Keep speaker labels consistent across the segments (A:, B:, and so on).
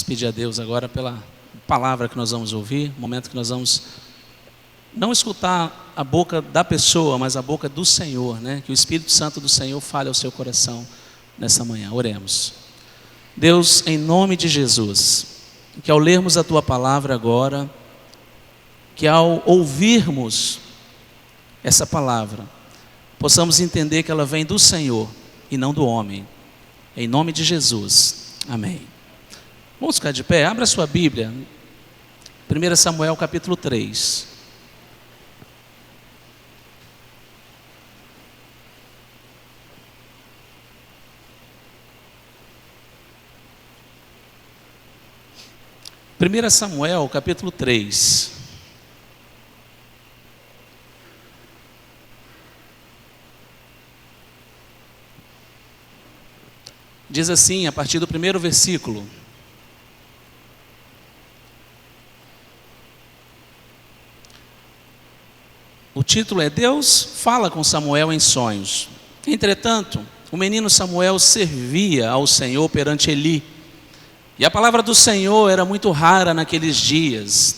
A: pedir a Deus agora pela palavra que nós vamos ouvir, momento que nós vamos não escutar a boca da pessoa, mas a boca do Senhor, né? Que o Espírito Santo do Senhor fale ao seu coração nessa manhã. Oremos. Deus, em nome de Jesus, que ao lermos a Tua palavra agora, que ao ouvirmos essa palavra, possamos entender que ela vem do Senhor e não do homem. Em nome de Jesus. Amém. Vamos ficar de pé? Abra sua Bíblia. 1 Samuel capítulo 3. Primeira Samuel capítulo 3. Diz assim, a partir do primeiro versículo: o título é Deus fala com Samuel em sonhos. Entretanto, o menino Samuel servia ao Senhor perante Eli, e a palavra do Senhor era muito rara naqueles dias.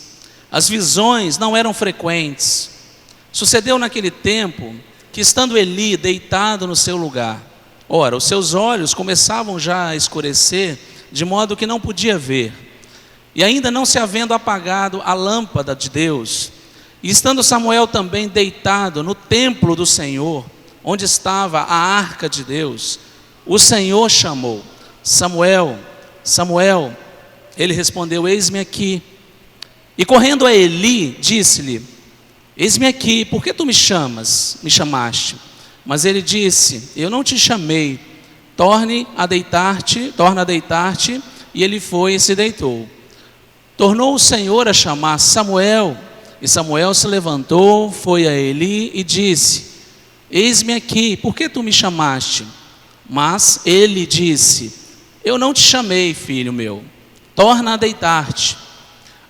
A: As visões não eram frequentes. Sucedeu naquele tempo que, estando Eli deitado no seu lugar, ora, os seus olhos começavam já a escurecer, de modo que não podia ver, e ainda não se havendo apagado a lâmpada de Deus, e estando Samuel também deitado no templo do Senhor, onde estava a arca de Deus, o Senhor chamou: Samuel, Samuel. Ele respondeu: eis-me aqui. E correndo a Eli, disse-lhe: eis-me aqui, por que tu me chamaste? Mas ele disse: eu não te chamei, torna a deitar-te. E ele foi e se deitou. Tornou o Senhor a chamar: Samuel. E Samuel se levantou, foi a Eli e disse: eis-me aqui, por que tu me chamaste? Mas ele disse: eu não te chamei, filho meu, torna a deitar-te.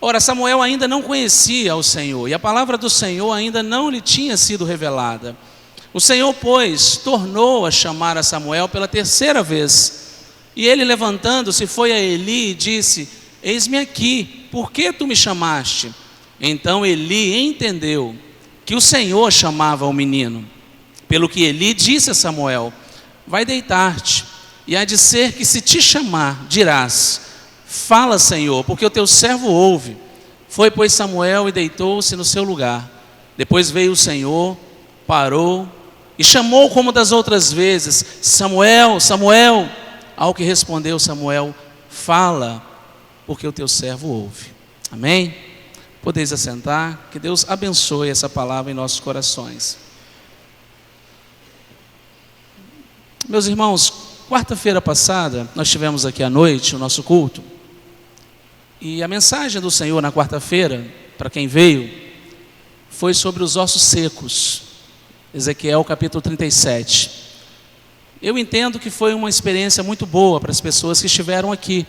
A: Ora, Samuel ainda não conhecia o Senhor, e a palavra do Senhor ainda não lhe tinha sido revelada. O Senhor, pois, tornou a chamar a Samuel pela terceira vez. E ele, levantando-se, foi a Eli e disse: eis-me aqui, por que tu me chamaste? Então Eli entendeu que o Senhor chamava o menino. Pelo que Eli disse a Samuel: vai deitar-te, e há de ser que, se te chamar, dirás: fala, Senhor, porque o teu servo ouve. Foi, pois, Samuel e deitou-se no seu lugar. Depois veio o Senhor, parou e chamou como das outras vezes: Samuel, Samuel. Ao que respondeu Samuel: fala, porque o teu servo ouve. Amém? Podeis assentar. Que Deus abençoe essa palavra em nossos corações. Meus irmãos, quarta-feira passada nós tivemos aqui à noite o nosso culto, e a mensagem do Senhor na quarta-feira, para quem veio, foi sobre os ossos secos. Ezequiel capítulo 37. Eu entendo que foi uma experiência muito boa para as pessoas que estiveram aqui.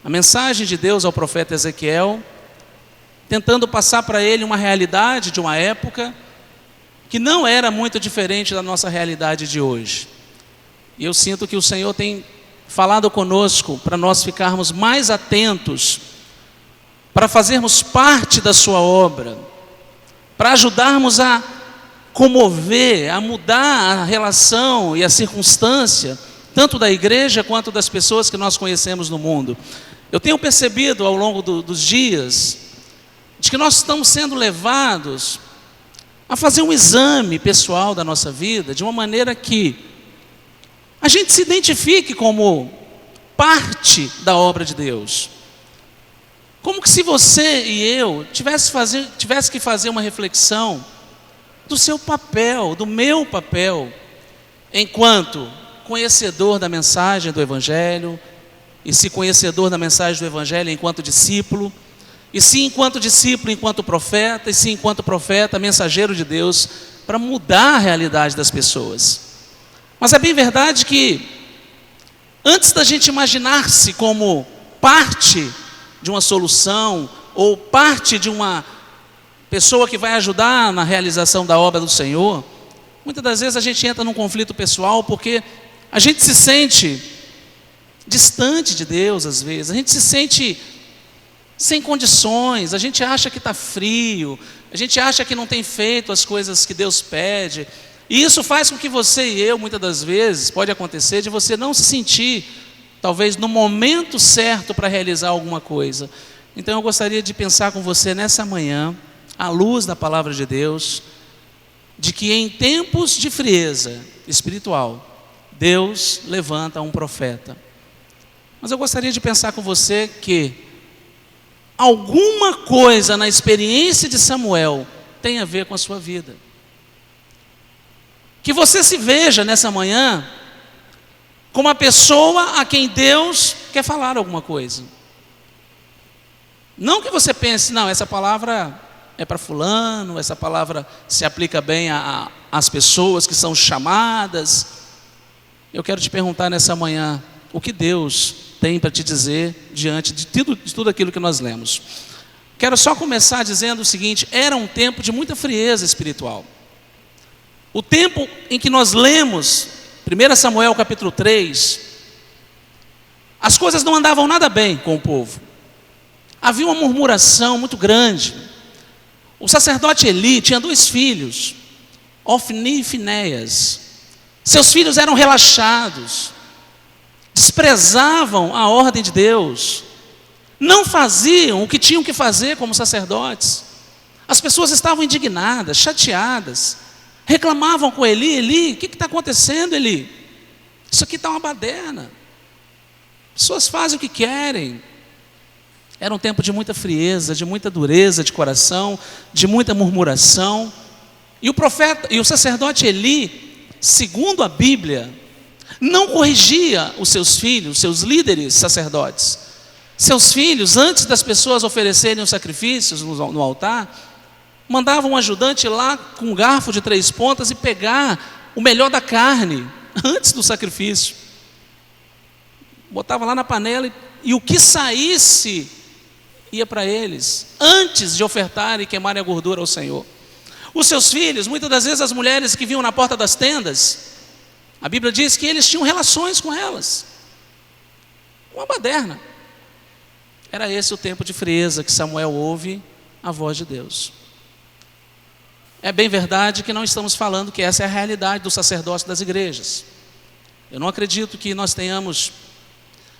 A: A mensagem de Deus ao profeta Ezequiel, tentando passar para ele uma realidade de uma época que não era muito diferente da nossa realidade de hoje. E eu sinto que o Senhor tem falado conosco para nós ficarmos mais atentos, para fazermos parte da sua obra, para ajudarmos a comover, a mudar a relação e a circunstância, tanto da igreja quanto das pessoas que nós conhecemos no mundo. Eu tenho percebido ao longo dos dias, de que nós estamos sendo levados a fazer um exame pessoal da nossa vida, de uma maneira que a gente se identifique como parte da obra de Deus. Como que se você e eu tivesse que fazer uma reflexão do seu papel, do meu papel, enquanto conhecedor da mensagem do Evangelho, e se conhecedor da mensagem do Evangelho enquanto discípulo, e se enquanto discípulo, enquanto profeta, e se enquanto profeta, mensageiro de Deus, para mudar a realidade das pessoas. Mas é bem verdade que, antes da gente imaginar-se como parte de uma solução, ou parte de uma pessoa que vai ajudar na realização da obra do Senhor, muitas das vezes a gente entra num conflito pessoal, porque a gente se sente distante de Deus às vezes. A gente se sente sem condições, a gente acha que está frio, a gente acha que não tem feito as coisas que Deus pede. E isso faz com que você e eu, muitas das vezes, pode acontecer de você não se sentir, talvez, no momento certo para realizar alguma coisa. Então eu gostaria de pensar com você nessa manhã, à luz da palavra de Deus, de que em tempos de frieza espiritual, Deus levanta um profeta. Mas eu gostaria de pensar com você que alguma coisa na experiência de Samuel tem a ver com a sua vida. Que você se veja nessa manhã como uma pessoa a quem Deus quer falar alguma coisa. Não que você pense, não, essa palavra é para fulano, essa palavra se aplica bem às pessoas que são chamadas. Eu quero te perguntar nessa manhã, o que Deus tem para te dizer diante de tudo aquilo que nós lemos. Quero só começar dizendo o seguinte: era um tempo de muita frieza espiritual. O tempo em que nós lemos 1 Samuel capítulo 3, as coisas não andavam nada bem com o povo. Havia uma murmuração muito grande. O sacerdote Eli tinha 2 filhos, Ofni e Finéias. Seus filhos eram relaxados, desprezavam a ordem de Deus, não faziam o que tinham que fazer como sacerdotes. As pessoas estavam indignadas, chateadas, reclamavam com Eli: Eli, o que está acontecendo, Eli? Isso aqui está uma baderna. Pessoas fazem o que querem. Era um tempo de muita frieza, de muita dureza de coração, de muita murmuração. E o profeta e o sacerdote Eli, segundo a Bíblia, não corrigia os seus filhos, seus líderes sacerdotes. Seus filhos, antes das pessoas oferecerem os sacrifícios no altar, mandavam um ajudante ir lá com um garfo de 3 pontas e pegar o melhor da carne, antes do sacrifício. Botava lá na panela e o que saísse ia para eles, antes de ofertar e queimarem a gordura ao Senhor. Os seus filhos, muitas das vezes as mulheres que vinham na porta das tendas, a Bíblia diz que eles tinham relações com elas. Uma baderna. Era esse o tempo de frieza que Samuel ouve a voz de Deus. É bem verdade que não estamos falando que essa é a realidade do sacerdócio das igrejas. Eu não acredito que nós tenhamos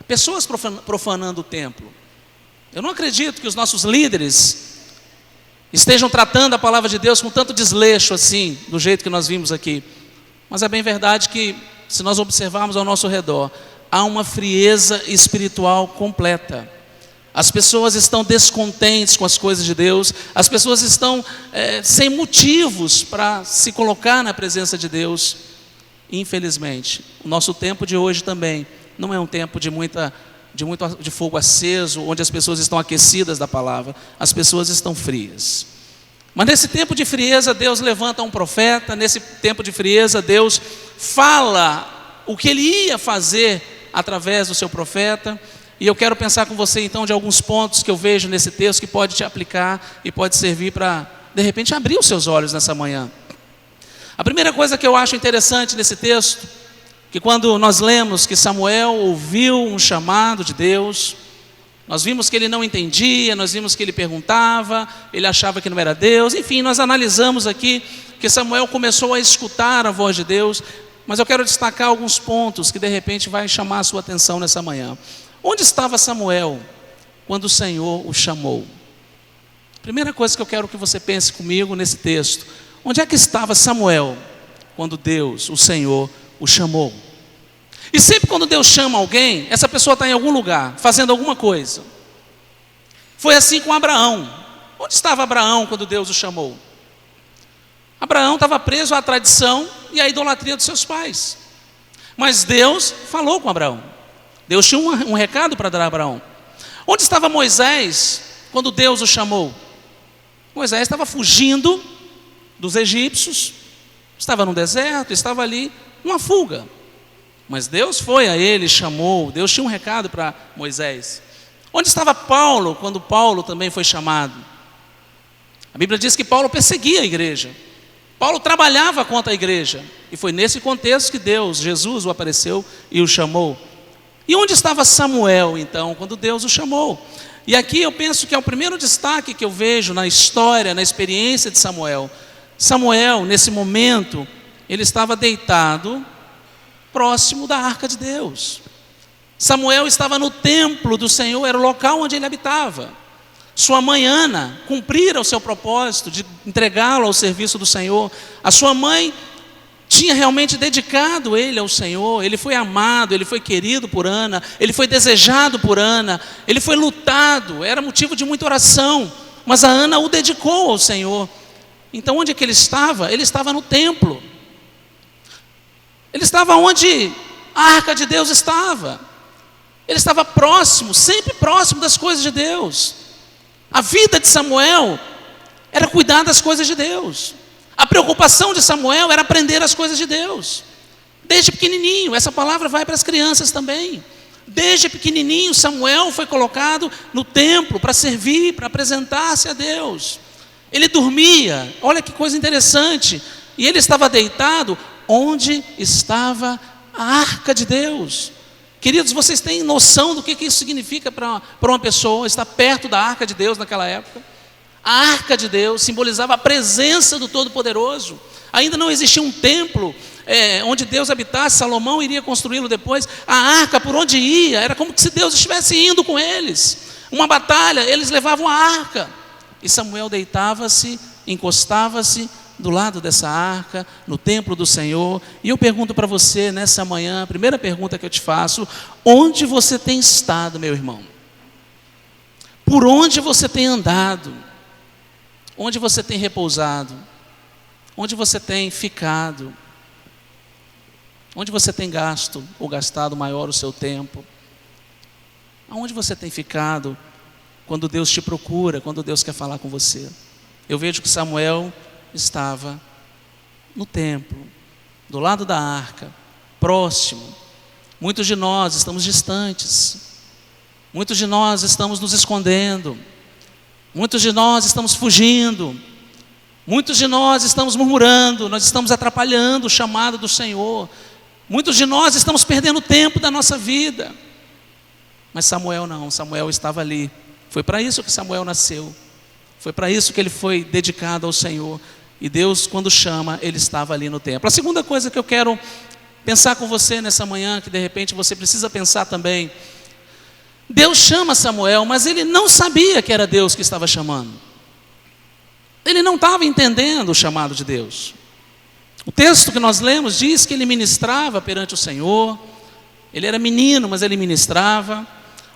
A: pessoas profanando o templo. Eu não acredito que os nossos líderes estejam tratando a palavra de Deus com tanto desleixo assim, do jeito que nós vimos aqui. Mas é bem verdade que, se nós observarmos ao nosso redor, há uma frieza espiritual completa. As pessoas estão descontentes com as coisas de Deus, as pessoas estão sem motivos para se colocar na presença de Deus. Infelizmente, o nosso tempo de hoje também não é um tempo de fogo aceso, onde as pessoas estão aquecidas da palavra. As pessoas estão frias. Mas nesse tempo de frieza, Deus levanta um profeta. Nesse tempo de frieza, Deus fala o que Ele ia fazer através do seu profeta. E eu quero pensar com você então de alguns pontos que eu vejo nesse texto que pode te aplicar e pode servir para, de repente, abrir os seus olhos nessa manhã. A primeira coisa que eu acho interessante nesse texto, que quando nós lemos que Samuel ouviu um chamado de Deus, nós vimos que ele não entendia, nós vimos que ele perguntava, ele achava que não era Deus. Enfim, nós analisamos aqui que Samuel começou a escutar a voz de Deus. Mas eu quero destacar alguns pontos que de repente vai chamar a sua atenção nessa manhã. Onde estava Samuel quando o Senhor o chamou? Primeira coisa que eu quero que você pense comigo nesse texto: onde é que estava Samuel quando Deus, o Senhor, o chamou? E sempre quando Deus chama alguém, essa pessoa está em algum lugar, fazendo alguma coisa. Foi assim com Abraão. Onde estava Abraão quando Deus o chamou? Abraão estava preso à tradição e à idolatria dos seus pais. Mas Deus falou com Abraão. Deus tinha um recado para dar a Abraão. Onde estava Moisés quando Deus o chamou? Moisés estava fugindo dos egípcios, estava no deserto, estava ali numa fuga. Mas Deus foi a ele, chamou. Deus tinha um recado para Moisés. Onde estava Paulo quando Paulo também foi chamado? A Bíblia diz que Paulo perseguia a igreja. Paulo trabalhava contra a igreja. E foi nesse contexto que Deus, Jesus, o apareceu e o chamou. E onde estava Samuel, então, quando Deus o chamou? E aqui eu penso que é o primeiro destaque que eu vejo na história, na experiência de Samuel. Samuel, nesse momento, ele estava deitado próximo da arca de Deus. Samuel estava no templo do Senhor, era o local onde ele habitava. Sua mãe Ana cumprira o seu propósito de entregá-lo ao serviço do Senhor. A sua mãe tinha realmente dedicado ele ao Senhor. Ele foi amado, ele foi querido por Ana, ele foi desejado por Ana, ele foi lutado, era motivo de muita oração, mas a Ana o dedicou ao Senhor. Então onde é que ele estava? Ele estava no templo. Ele estava onde a arca de Deus estava. Ele estava próximo, sempre próximo das coisas de Deus. A vida de Samuel era cuidar das coisas de Deus. A preocupação de Samuel era aprender as coisas de Deus. Desde pequenininho, essa palavra vai para as crianças também. Desde pequenininho, Samuel foi colocado no templo para servir, para apresentar-se a Deus. Ele dormia, olha que coisa interessante, e ele estava deitado onde estava a arca de Deus. Queridos, vocês têm noção do que isso significa para uma pessoa estar perto da arca de Deus naquela época? A arca de Deus simbolizava a presença do Todo-Poderoso. Ainda não existia um templo onde Deus habitasse. Salomão iria construí-lo depois. A arca, por onde ia, era como se Deus estivesse indo com eles. Uma batalha, eles levavam a arca. E Samuel deitava-se, encostava-se do lado dessa arca, no templo do Senhor. E eu pergunto para você nessa manhã, a primeira pergunta que eu te faço: onde você tem estado, meu irmão? Por onde você tem andado? Onde você tem repousado? Onde você tem ficado? Onde você tem gasto ou gastado maior o seu tempo? Aonde você tem ficado quando Deus te procura, quando Deus quer falar com você? Eu vejo que Samuel estava no templo, do lado da arca, próximo. Muitos de nós estamos distantes. Muitos de nós estamos nos escondendo. Muitos de nós estamos fugindo. Muitos de nós estamos murmurando. Nós estamos atrapalhando o chamado do Senhor. Muitos de nós estamos perdendo tempo da nossa vida. Mas Samuel não, Samuel estava ali. Foi para isso que Samuel nasceu. Foi para isso que ele foi dedicado ao Senhor. E Deus, quando chama, ele estava ali no templo. A segunda coisa que eu quero pensar com você nessa manhã, que de repente você precisa pensar também: Deus chama Samuel, mas ele não sabia que era Deus que estava chamando. Ele não estava entendendo o chamado de Deus. O texto que nós lemos diz que ele ministrava perante o Senhor. Ele era menino, mas ele ministrava.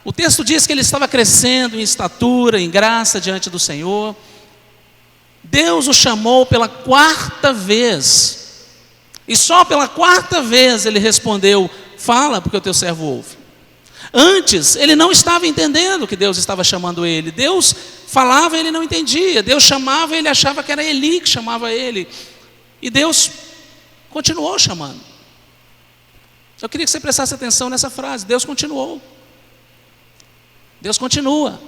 A: O texto diz que ele estava crescendo em estatura, em graça diante do Senhor. Deus o chamou pela 4ª vez. E só pela 4ª vez ele respondeu: fala, porque o teu servo ouve. Antes, ele não estava entendendo que Deus estava chamando ele. Deus falava e ele não entendia. Deus chamava e ele achava que era Eli que chamava ele. E Deus continuou chamando. Eu queria que você prestasse atenção nessa frase. Deus continuou. Deus continua.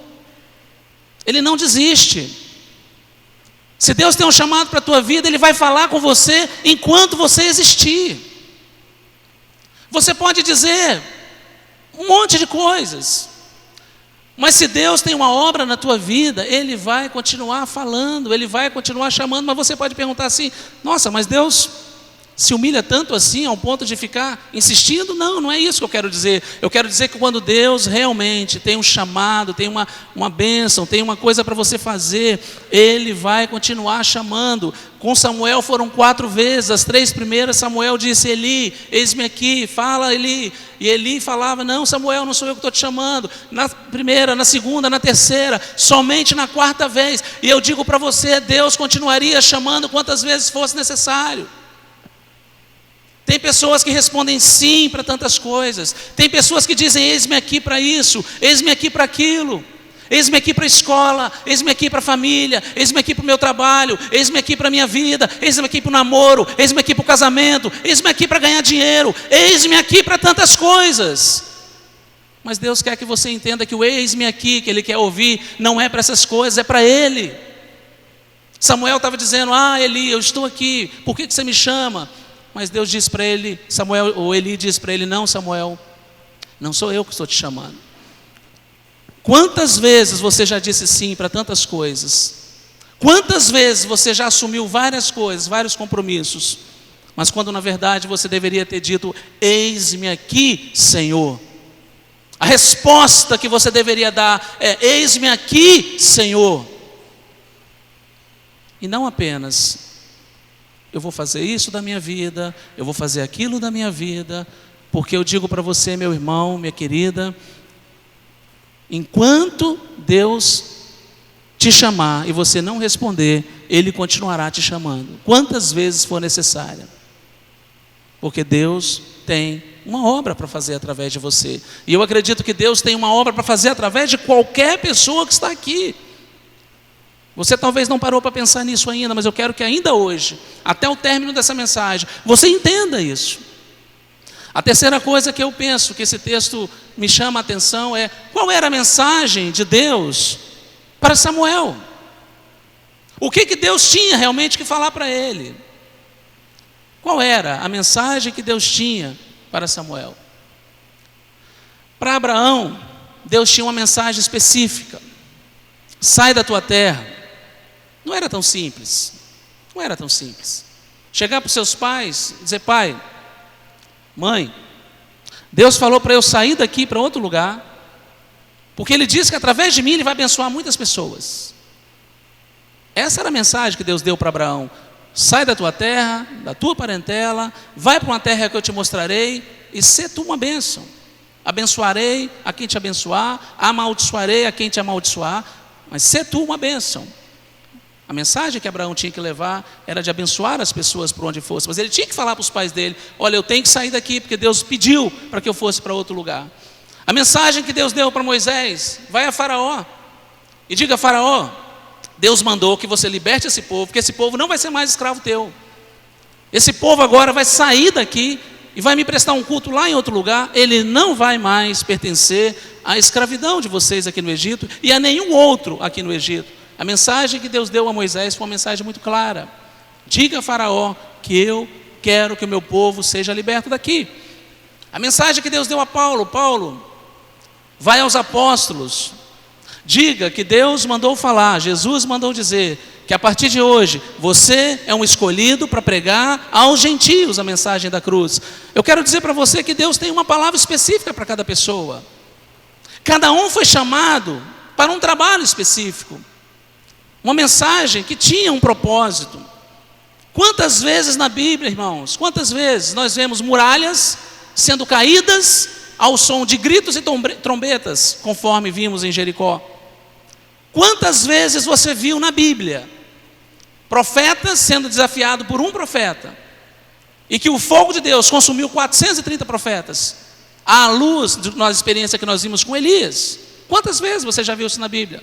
A: Ele não desiste. Se Deus tem um chamado para a tua vida, Ele vai falar com você enquanto você existir. Você pode dizer um monte de coisas, mas se Deus tem uma obra na tua vida, Ele vai continuar falando, Ele vai continuar chamando. Mas você pode perguntar assim: nossa, mas Deus se humilha tanto assim ao ponto de ficar insistindo? Não, não é isso que eu quero dizer. Eu quero dizer que quando Deus realmente tem um chamado, tem uma bênção, tem uma coisa para você fazer, Ele vai continuar chamando. Com Samuel foram 4 vezes. As 3 primeiras Samuel disse: Eli, eis-me aqui, fala Eli. E Eli falava: não, Samuel, não sou eu que estou te chamando. Na primeira, na segunda, na terceira, somente na 4ª vez. E eu digo para você, Deus continuaria chamando quantas vezes fosse necessário. Tem pessoas que respondem sim para tantas coisas. Tem pessoas que dizem: eis-me aqui para isso, eis-me aqui para aquilo. Eis-me aqui para a escola, eis-me aqui para a família, eis-me aqui para o meu trabalho, eis-me aqui para a minha vida, eis-me aqui para o namoro, eis-me aqui para o casamento, eis-me aqui para ganhar dinheiro, eis-me aqui para tantas coisas. Mas Deus quer que você entenda que o eis-me aqui que Ele quer ouvir não é para essas coisas, é para Ele. Samuel estava dizendo: ah, Eli, eu estou aqui, por que você me chama? Mas Deus diz para ele, Samuel, ou Eli diz para ele: não, Samuel, Não sou eu que estou te chamando. Quantas vezes você já disse sim para tantas coisas? Quantas vezes você já assumiu várias coisas, vários compromissos, mas quando na verdade você deveria ter dito: eis-me aqui, Senhor. A resposta que você deveria dar é: eis-me aqui, Senhor. E não apenas: eu vou fazer isso da minha vida, eu vou fazer aquilo da minha vida, porque eu digo para você, meu irmão, minha querida, enquanto Deus te chamar e você não responder, Ele continuará te chamando, quantas vezes for necessária, porque Deus tem uma obra para fazer através de você, e eu acredito que Deus tem uma obra para fazer através de qualquer pessoa que está aqui. Você talvez não parou para pensar nisso ainda, mas eu quero que ainda hoje, até o término dessa mensagem, você entenda isso. A terceira coisa que eu penso que esse texto me chama a atenção é: qual era a mensagem de Deus para Samuel? O que Deus tinha realmente que falar para ele? Qual era a mensagem que Deus tinha para Samuel? Para Abraão, Deus tinha uma mensagem específica: sai da tua terra. Não era tão simples, não era tão simples. Chegar para os seus pais e dizer: pai, mãe, Deus falou para eu sair daqui para outro lugar, porque Ele disse que através de mim Ele vai abençoar muitas pessoas. Essa era a mensagem que Deus deu para Abraão: sai da tua terra, da tua parentela, vai para uma terra que eu te mostrarei, e sê tu uma bênção. Abençoarei a quem te abençoar, amaldiçoarei a quem te amaldiçoar, mas sê tu uma bênção. A mensagem que Abraão tinha que levar era de abençoar as pessoas por onde fosse, mas ele tinha que falar para os pais dele: olha, eu tenho que sair daqui, porque Deus pediu para que eu fosse para outro lugar. A mensagem que Deus deu para Moisés: vai a Faraó e diga a Faraó, Deus mandou que você liberte esse povo, porque esse povo não vai ser mais escravo teu. Esse povo agora vai sair daqui e vai me prestar um culto lá em outro lugar. Ele não vai mais pertencer à escravidão de vocês aqui no Egito e a nenhum outro aqui no Egito. A mensagem que Deus deu a Moisés foi uma mensagem muito clara: diga a Faraó que eu quero que o meu povo seja liberto daqui. A mensagem que Deus deu a Paulo: Paulo, vai aos apóstolos, diga que Deus mandou falar, Jesus mandou dizer, que a partir de hoje você é um escolhido para pregar aos gentios a mensagem da cruz. Eu quero dizer para você que Deus tem uma palavra específica para cada pessoa. Cada um foi chamado para um trabalho específico, uma mensagem que tinha um propósito. Quantas vezes na Bíblia, irmãos, quantas vezes nós vemos muralhas sendo caídas ao som de gritos e trombetas, conforme vimos em Jericó? Quantas vezes você viu na Bíblia profetas sendo desafiados por um profeta, e que o fogo de Deus consumiu 430 profetas, à luz da experiência que nós vimos com Elias? Quantas vezes você já viu isso na Bíblia?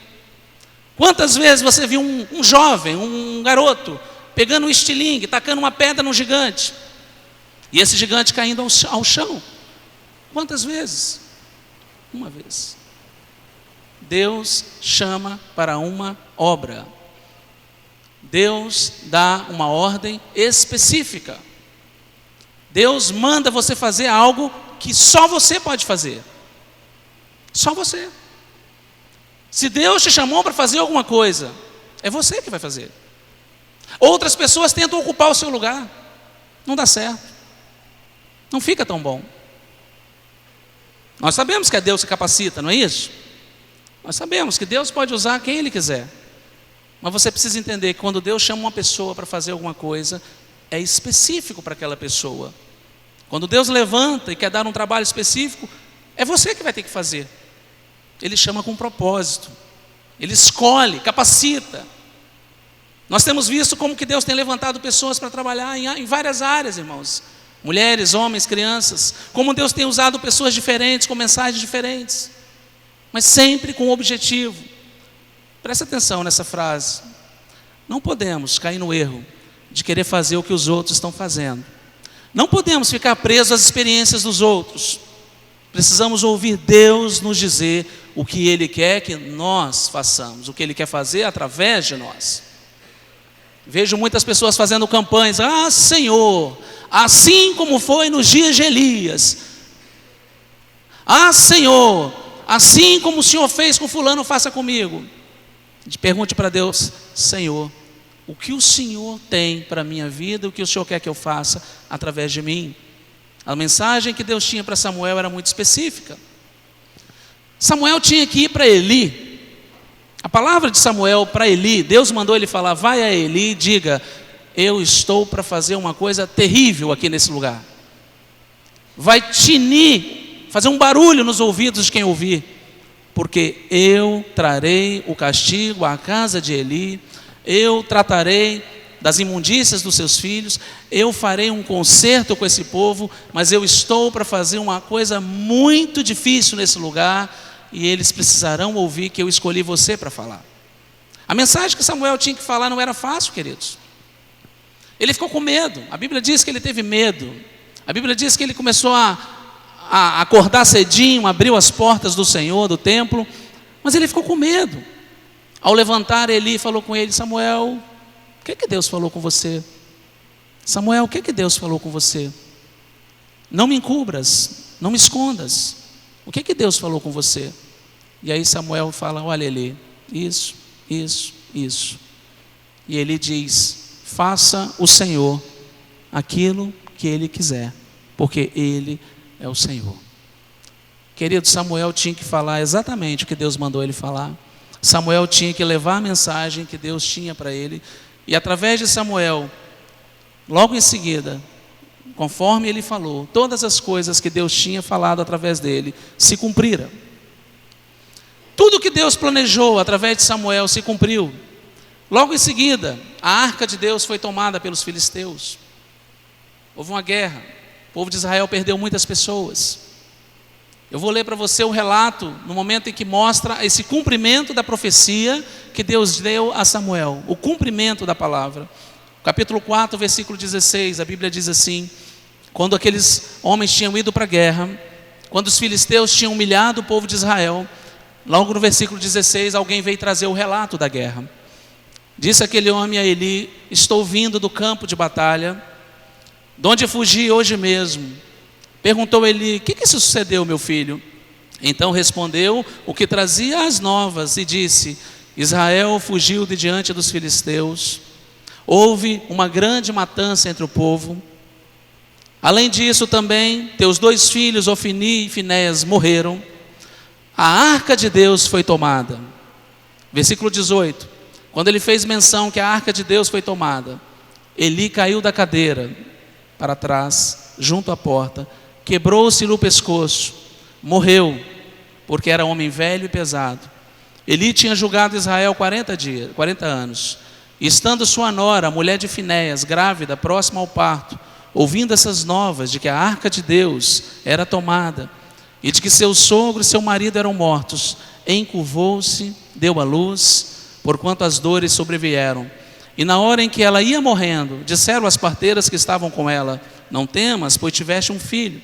A: Quantas vezes você viu um jovem, um garoto, pegando um estilingue, tacando uma pedra num gigante, e esse gigante caindo ao chão? Quantas vezes? Uma vez. Deus chama para uma obra. Deus dá uma ordem específica. Deus manda você fazer algo que só você pode fazer. Só você. Se Deus te chamou para fazer alguma coisa, é você que vai fazer. Outras pessoas tentam ocupar o seu lugar, não dá certo, não fica tão bom. Nós sabemos que é Deus que capacita, não é isso? Nós sabemos que Deus pode usar quem Ele quiser, mas você precisa entender que quando Deus chama uma pessoa para fazer alguma coisa, é específico para aquela pessoa. Quando Deus levanta e quer dar um trabalho específico, é você que vai ter que fazer. Ele chama com propósito, Ele escolhe, capacita. Nós temos visto como que Deus tem levantado pessoas para trabalhar em várias áreas, irmãos. Mulheres, homens, crianças. Como Deus tem usado pessoas diferentes, com mensagens diferentes, mas sempre com um objetivo. Presta atenção nessa frase. Não podemos cair no erro de querer fazer o que os outros estão fazendo. Não podemos ficar presos às experiências dos outros. Precisamos ouvir Deus nos dizer o que Ele quer que nós façamos, o que Ele quer fazer através de nós. Vejo muitas pessoas fazendo campanhas: ah, Senhor, assim como foi nos dias de Elias, Ah, Senhor, assim como o Senhor fez com fulano, faça comigo. Pergunte para Deus: Senhor, o que o Senhor tem para a minha vida, o que o Senhor quer que eu faça através de mim? A mensagem que Deus tinha para Samuel era muito específica. Samuel tinha que ir para Eli. A palavra de Samuel para Eli, Deus mandou ele falar: vai a Eli e diga: eu estou para fazer uma coisa terrível aqui nesse lugar. Vai tinir, fazer um barulho nos ouvidos de quem ouvir, porque eu trarei o castigo à casa de Eli, eu tratarei das imundícias dos seus filhos, eu farei um concerto com esse povo, mas eu estou para fazer uma coisa muito difícil nesse lugar, e eles precisarão ouvir que eu escolhi você para falar. A mensagem que Samuel tinha que falar não era fácil, queridos. Ele ficou com medo. A Bíblia diz que ele teve medo. A Bíblia diz que ele começou a acordar cedinho, abriu as portas do Senhor, do templo, mas ele ficou com medo. Ao levantar, Eli falou com ele: Samuel, o que Deus falou com você? Samuel, o que Deus falou com você? Não me encubras, não me escondas. O que Deus falou com você? E aí Samuel fala: olha, Eli, isso. E Eli diz: faça o Senhor aquilo que Ele quiser, porque Ele é o Senhor. Querido, Samuel tinha que falar exatamente o que Deus mandou ele falar. Samuel tinha que levar a mensagem que Deus tinha para ele. E através de Samuel, logo em seguida, conforme ele falou, todas as coisas que Deus tinha falado através dele se cumpriram. Tudo que Deus planejou através de Samuel se cumpriu. Logo em seguida, a arca de Deus foi tomada pelos filisteus. Houve uma guerra. O povo de Israel perdeu muitas pessoas. Eu vou ler para você o relato no momento em que mostra esse cumprimento da profecia que Deus deu a Samuel. O cumprimento da palavra. Capítulo 4, versículo 16, a Bíblia diz assim: quando aqueles homens tinham ido para a guerra, quando os filisteus tinham humilhado o povo de Israel, logo no versículo 16, alguém veio trazer o relato da guerra. Disse aquele homem a Eli: estou vindo do campo de batalha, de onde fugi hoje mesmo. Perguntou Eli: o que sucedeu, meu filho? Então respondeu o que trazia as novas e disse: Israel fugiu de diante dos filisteus. Houve uma grande matança entre o povo. Além disso também, teus 2 filhos, Ofni e Finéias, morreram. A arca de Deus foi tomada. Versículo 18. Quando ele fez menção que a arca de Deus foi tomada, Eli caiu da cadeira para trás, junto à porta, quebrou-se-lhe o pescoço, morreu, porque era homem velho e pesado. Eli tinha julgado Israel 40 anos. E estando sua nora, a mulher de Finéias, grávida, próxima ao parto, ouvindo essas novas de que a arca de Deus era tomada, e de que seu sogro e seu marido eram mortos, encurvou-se, deu à luz, porquanto as dores sobrevieram. E na hora em que ela ia morrendo, disseram as parteiras que estavam com ela: não temas, pois tiveste um filho.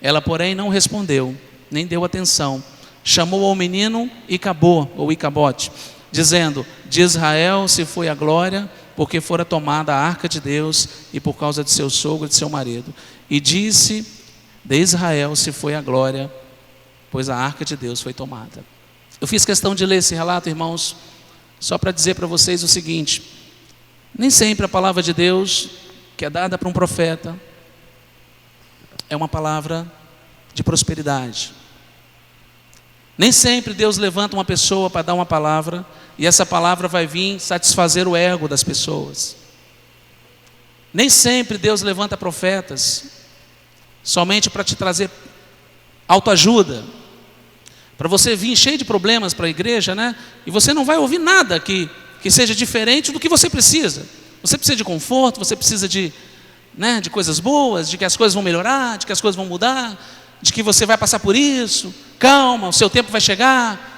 A: Ela, porém, não respondeu, nem deu atenção. Chamou ao menino Icabote, dizendo: de Israel se foi a glória, porque fora tomada a arca de Deus, e por causa de seu sogro e de seu marido. E disse: de Israel se foi a glória, pois a arca de Deus foi tomada. Eu fiz questão de ler esse relato, irmãos, só para dizer para vocês o seguinte: nem sempre a palavra de Deus, que é dada para um profeta, é uma palavra de prosperidade. Nem sempre Deus levanta uma pessoa para dar uma palavra, e essa palavra vai vir satisfazer o ego das pessoas. Nem sempre Deus levanta profetas somente para te trazer autoajuda, para você vir cheio de problemas para a igreja, né? E você não vai ouvir nada que seja diferente do que você precisa. Você precisa de conforto, você precisa de coisas boas, de que as coisas vão melhorar, de que as coisas vão mudar, de que você vai passar por isso, calma, o seu tempo vai chegar.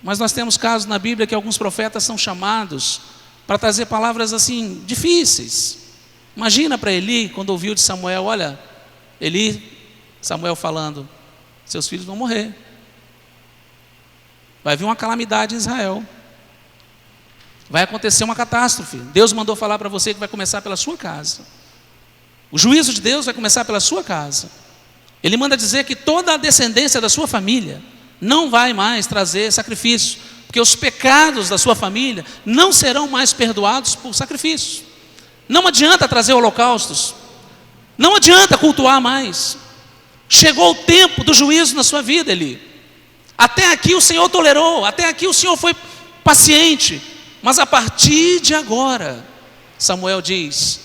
A: Mas nós temos casos na Bíblia que alguns profetas são chamados para trazer palavras assim, difíceis. Imagina para Eli, quando ouviu de Samuel: olha, Samuel falando: seus filhos vão morrer, vai vir uma calamidade em Israel, vai acontecer uma catástrofe. Deus mandou falar para você que vai começar pela sua casa. O juízo de Deus vai começar pela sua casa. Ele manda dizer que toda a descendência da sua família não vai mais trazer sacrifício, porque os pecados da sua família não serão mais perdoados por sacrifício. Não adianta trazer holocaustos, não adianta cultuar mais. Chegou o tempo do juízo na sua vida, Eli. Até aqui o Senhor tolerou, até aqui o Senhor foi paciente, mas a partir de agora, Samuel diz,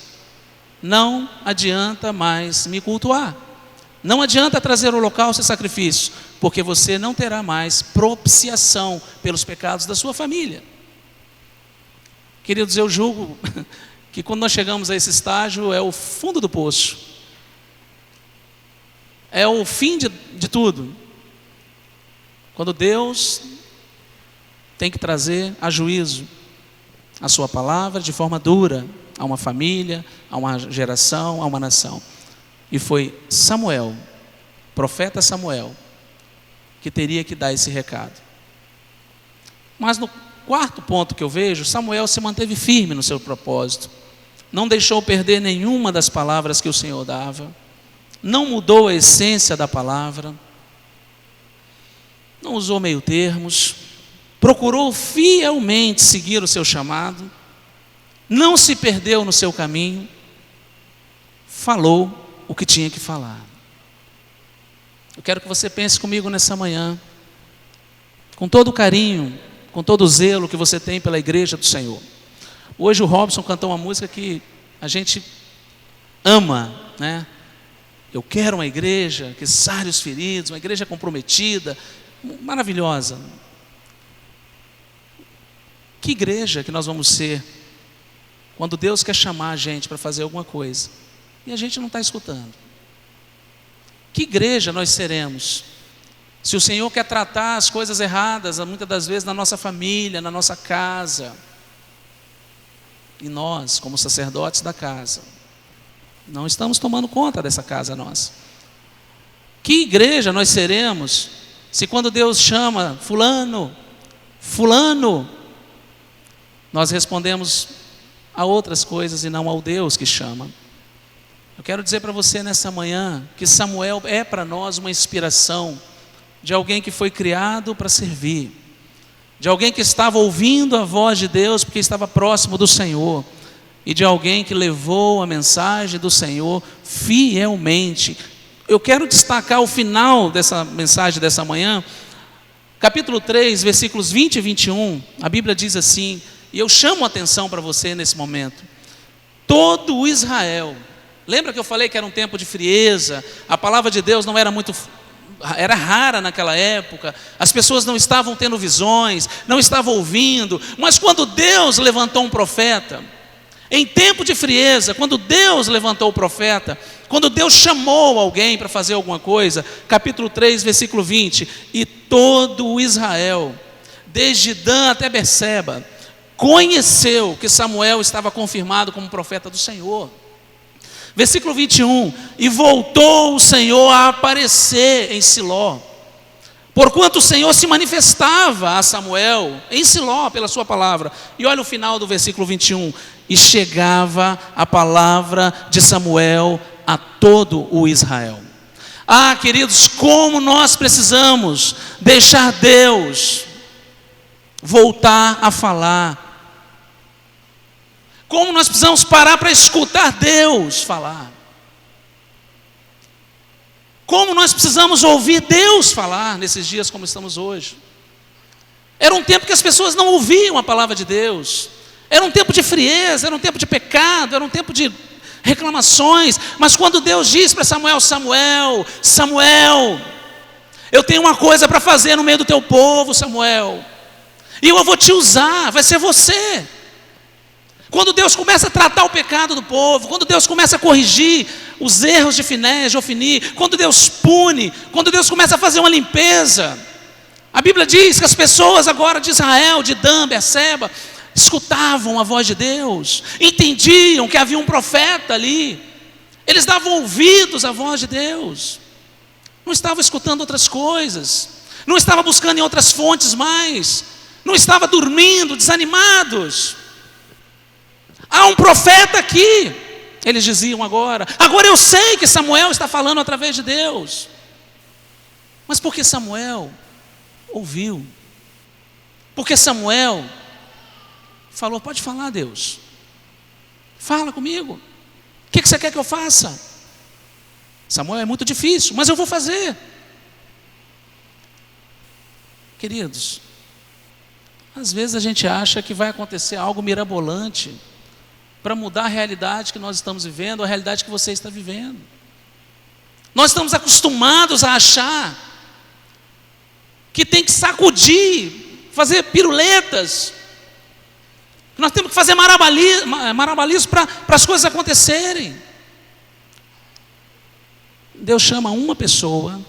A: não adianta mais me cultuar, não adianta trazer holocausto e sacrifício, porque você não terá mais propiciação pelos pecados da sua família. Queridos, eu julgo que quando nós chegamos a esse estágio é o fundo do poço, é o fim de tudo. Quando Deus tem que trazer a juízo a sua palavra de forma dura a uma família, a uma geração, a uma nação. E foi Samuel, profeta Samuel, que teria que dar esse recado. Mas no quarto ponto que eu vejo, Samuel se manteve firme no seu propósito, não deixou perder nenhuma das palavras que o Senhor dava, não mudou a essência da palavra, não usou meio termos, procurou fielmente seguir o seu chamado, não se perdeu no seu caminho, falou o que tinha que falar. Eu quero que você pense comigo nessa manhã, com todo o carinho, com todo o zelo que você tem pela igreja do Senhor. Hoje o Robson cantou uma música que a gente ama, né? Eu quero uma igreja que sare os feridos, uma igreja comprometida, maravilhosa. Que igreja que nós vamos ser quando Deus quer chamar a gente para fazer alguma coisa e a gente não está escutando? Que igreja nós seremos se o Senhor quer tratar as coisas erradas, muitas das vezes na nossa família, na nossa casa, e nós, como sacerdotes da casa, não estamos tomando conta dessa casa nossa? Que igreja nós seremos se quando Deus chama fulano, fulano, nós respondemos a outras coisas e não ao Deus que chama? Eu quero dizer para você nessa manhã que Samuel é para nós uma inspiração de alguém que foi criado para servir, de alguém que estava ouvindo a voz de Deus porque estava próximo do Senhor, e de alguém que levou a mensagem do Senhor fielmente. Eu quero destacar o final dessa mensagem dessa manhã, capítulo 3, versículos 20 e 21, a Bíblia diz assim, e eu chamo a atenção para você nesse momento: todo o Israel, lembra que eu falei que era um tempo de frieza, a palavra de Deus não era muito, era rara naquela época, as pessoas não estavam tendo visões, não estavam ouvindo, mas quando Deus levantou um profeta, em tempo de frieza, quando Deus levantou o profeta, quando Deus chamou alguém para fazer alguma coisa, capítulo 3, versículo 20, e todo o Israel, desde Dan até Berseba, conheceu que Samuel estava confirmado como profeta do Senhor. Versículo 21, e voltou o Senhor a aparecer em Siló, porquanto o Senhor se manifestava a Samuel em Siló pela sua palavra. E olha o final do versículo 21, e chegava a palavra de Samuel a todo o Israel. Ah, queridos, como nós precisamos deixar Deus voltar a falar, como nós precisamos parar para escutar Deus falar, como nós precisamos ouvir Deus falar nesses dias como estamos hoje. Era um tempo que as pessoas não ouviam a palavra de Deus, era um tempo de frieza, era um tempo de pecado, era um tempo de reclamações, mas quando Deus diz para Samuel, Samuel, Samuel, eu tenho uma coisa para fazer no meio do teu povo, Samuel, e eu vou te usar, vai ser você. Quando Deus começa a tratar o pecado do povo, quando Deus começa a corrigir os erros de Finés, de Ofni, quando Deus pune, quando Deus começa a fazer uma limpeza, a Bíblia diz que as pessoas agora de Israel, de Dan, Berseba, escutavam a voz de Deus, entendiam que havia um profeta ali, eles davam ouvidos à voz de Deus, não estavam escutando outras coisas, não estavam buscando em outras fontes mais, não estavam dormindo, desanimados. Há um profeta aqui, Eles diziam agora eu sei que Samuel está falando através de Deus. Mas porque Samuel ouviu. Porque Samuel falou, pode falar, Deus. Fala comigo. O que você quer que eu faça? Samuel, é muito difícil, mas eu vou fazer. Queridos, às vezes a gente acha que vai acontecer algo mirabolante para mudar a realidade que nós estamos vivendo, a realidade que você está vivendo. Nós estamos acostumados a achar que tem que sacudir, fazer piruletas, que nós temos que fazer marabalismo para as coisas acontecerem. Deus chama uma pessoa,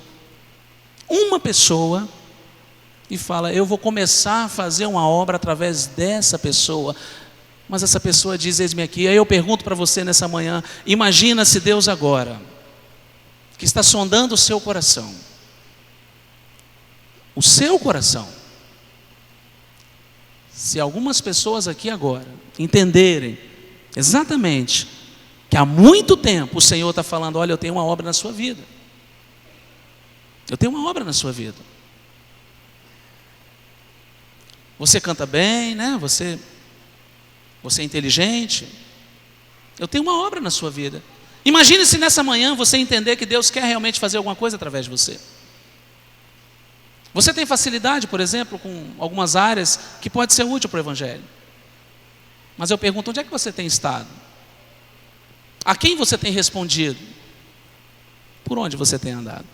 A: e fala, eu vou começar a fazer uma obra através dessa pessoa. Mas essa pessoa diz, eis-me aqui. Aí eu pergunto para você nessa manhã, imagina se Deus agora, que está sondando o seu coração, se algumas pessoas aqui agora entenderem exatamente que há muito tempo o Senhor está falando, olha, eu tenho uma obra na sua vida. Eu tenho uma obra na sua vida. Você canta bem, né? Você é inteligente. Eu tenho uma obra na sua vida. Imagine se nessa manhã você entender que Deus quer realmente fazer alguma coisa através de você. Você tem facilidade, por exemplo, com algumas áreas que pode ser útil para o Evangelho. Mas eu pergunto, onde é que você tem estado? A quem você tem respondido? Por onde você tem andado?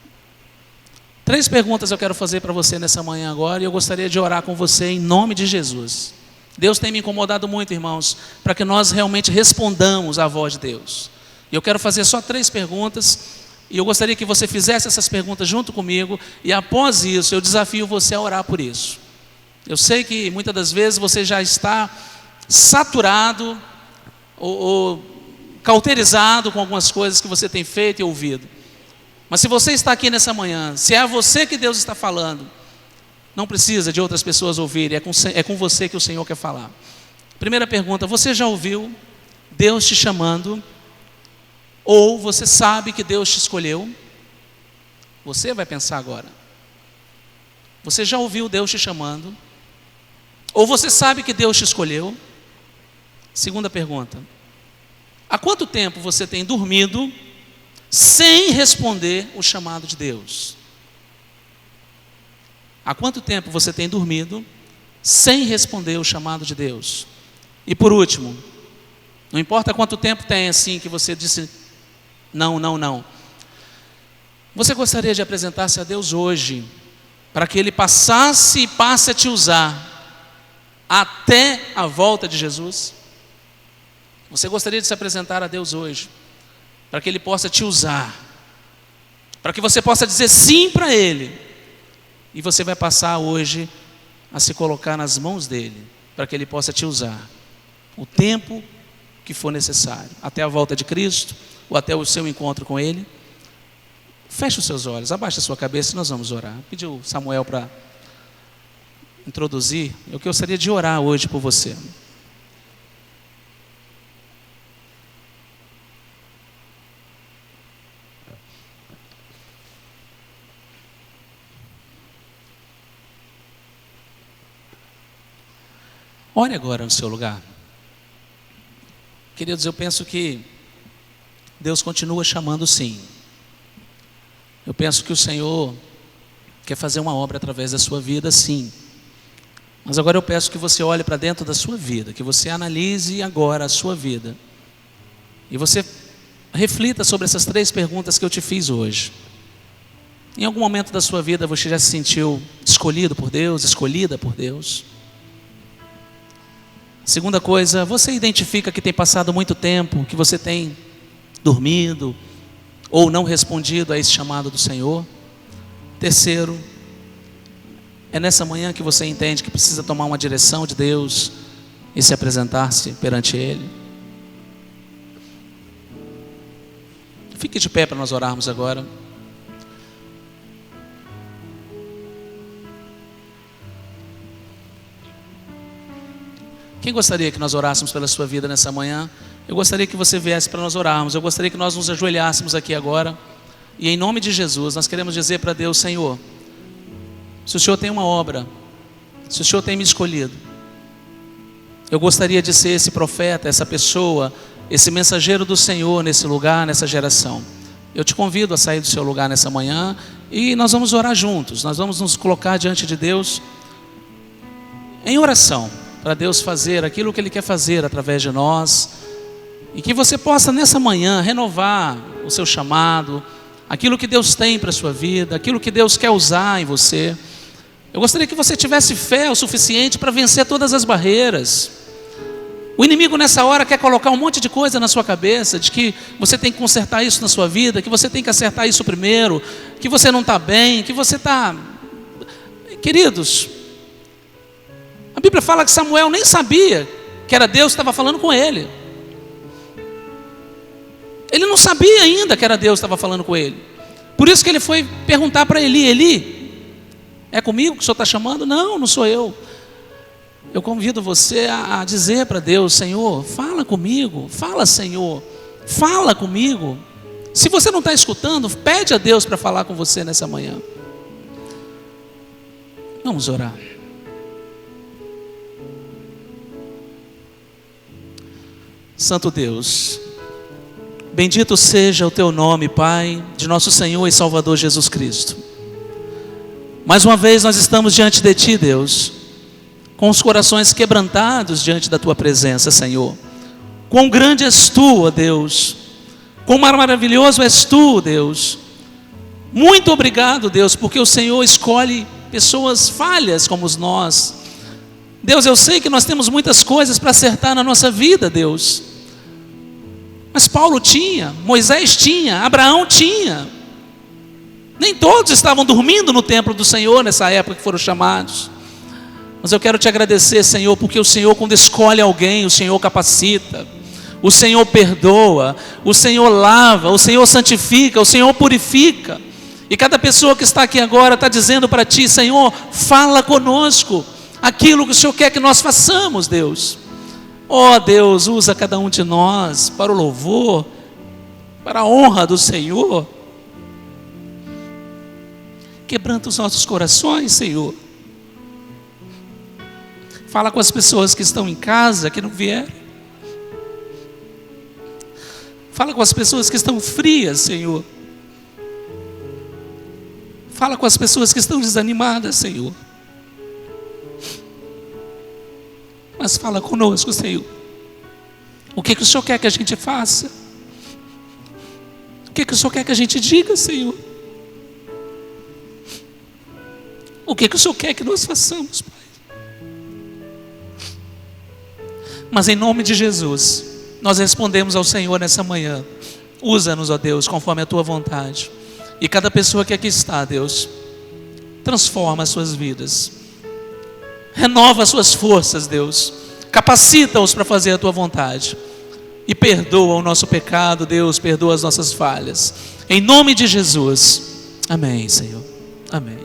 A: 3 perguntas eu quero fazer para você nessa manhã agora, e eu gostaria de orar com você em nome de Jesus. Deus tem me incomodado muito, irmãos, para que nós realmente respondamos à voz de Deus. E eu quero fazer só 3 perguntas, e eu gostaria que você fizesse essas perguntas junto comigo, e após isso eu desafio você a orar por isso. Eu sei que muitas das vezes você já está saturado ou cauterizado com algumas coisas que você tem feito e ouvido. Mas se você está aqui nessa manhã, se é a você que Deus está falando, não precisa de outras pessoas ouvirem, é com você que o Senhor quer falar. Primeira pergunta, você já ouviu Deus te chamando? Ou você sabe que Deus te escolheu? Você vai pensar agora. Você já ouviu Deus te chamando? Ou você sabe que Deus te escolheu? Segunda pergunta, há quanto tempo você tem dormido sem responder o chamado de Deus? Há quanto tempo você tem dormido sem responder o chamado de Deus? E por último, não importa quanto tempo tem assim que você disse não. Você gostaria de apresentar-se a Deus hoje, para que Ele passe e passe a te usar até a volta de Jesus? Você gostaria de se apresentar a Deus hoje, para que Ele possa te usar, para que você possa dizer sim para Ele, e você vai passar hoje a se colocar nas mãos dEle, para que Ele possa te usar o tempo que for necessário, até a volta de Cristo, ou até o seu encontro com Ele. Feche os seus olhos, abaixe a sua cabeça e nós vamos orar. Pediu Samuel para introduzir, eu gostaria de orar hoje por você. Ore agora no seu lugar. Queridos, eu penso que Deus continua chamando sim. Eu penso que o Senhor quer fazer uma obra através da sua vida, sim. Mas agora eu peço que você olhe para dentro da sua vida, que você analise agora a sua vida. E você reflita sobre essas 3 perguntas que eu te fiz hoje. Em algum momento da sua vida você já se sentiu escolhido por Deus, escolhida por Deus? Segunda coisa, você identifica que tem passado muito tempo, que você tem dormido ou não respondido a esse chamado do Senhor? Terceiro, é nessa manhã que você entende que precisa tomar uma direção de Deus e se apresentar-se perante Ele? Fique de pé para nós orarmos agora. Quem gostaria que nós orássemos pela sua vida nessa manhã? Eu gostaria que você viesse para nós orarmos. Eu gostaria que nós nos ajoelhássemos aqui agora. E em nome de Jesus, nós queremos dizer para Deus: Senhor, se o Senhor tem uma obra, se o Senhor tem me escolhido, eu gostaria de ser esse profeta, essa pessoa, esse mensageiro do Senhor nesse lugar, nessa geração. Eu te convido a sair do seu lugar nessa manhã e nós vamos orar juntos. Nós vamos nos colocar diante de Deus em oração, para Deus fazer aquilo que Ele quer fazer através de nós. E que você possa nessa manhã renovar o seu chamado, aquilo que Deus tem para a sua vida, aquilo que Deus quer usar em você. Eu gostaria que você tivesse fé o suficiente para vencer todas as barreiras. O inimigo nessa hora quer colocar um monte de coisa na sua cabeça, de que você tem que consertar isso na sua vida, que você tem que acertar isso primeiro, que você não está bem, que você está... Queridos, a Bíblia fala que Samuel nem sabia que era Deus que estava falando com ele. Ele não sabia ainda que era Deus que estava falando com ele. Por isso que ele foi perguntar para Eli: Eli, é comigo que o Senhor está chamando? Não, não sou eu. Eu convido você a dizer para Deus: Senhor, fala comigo. Fala, Senhor, fala comigo. Se você não está escutando, pede a Deus para falar com você nessa manhã. Vamos orar. Santo Deus, bendito seja o Teu nome, Pai, de nosso Senhor e Salvador Jesus Cristo. Mais uma vez nós estamos diante de Ti, Deus, com os corações quebrantados diante da Tua presença, Senhor. Quão grande és Tu, ó Deus, quão maravilhoso és Tu, Deus. Muito obrigado, Deus, porque o Senhor escolhe pessoas falhas como nós. Deus, eu sei que nós temos muitas coisas para acertar na nossa vida, Deus. Mas Paulo tinha, Moisés tinha, Abraão tinha. Nem todos estavam dormindo no templo do Senhor nessa época que foram chamados. Mas eu quero te agradecer, Senhor, porque o Senhor, quando escolhe alguém, o Senhor capacita, o Senhor perdoa, o Senhor lava, o Senhor santifica, o Senhor purifica. E cada pessoa que está aqui agora está dizendo para Ti: Senhor, fala conosco aquilo que o Senhor quer que nós façamos, Deus. Ó Deus, usa cada um de nós para o louvor, para a honra do Senhor. Quebranta os nossos corações, Senhor. Fala com as pessoas que estão em casa, que não vieram. Fala com as pessoas que estão frias, Senhor. Fala com as pessoas que estão desanimadas, Senhor. Mas fala conosco, Senhor. O que o Senhor quer que a gente faça? O que o Senhor quer que a gente diga, Senhor? O que o Senhor quer que nós façamos, Pai? Mas em nome de Jesus, nós respondemos ao Senhor nessa manhã: usa-nos, ó Deus, conforme a Tua vontade. E cada pessoa que aqui está, Deus, transforma as suas vidas, renova as suas forças, Deus, capacita-os para fazer a Tua vontade, e perdoa o nosso pecado, Deus, perdoa as nossas falhas, em nome de Jesus, amém, Senhor, amém.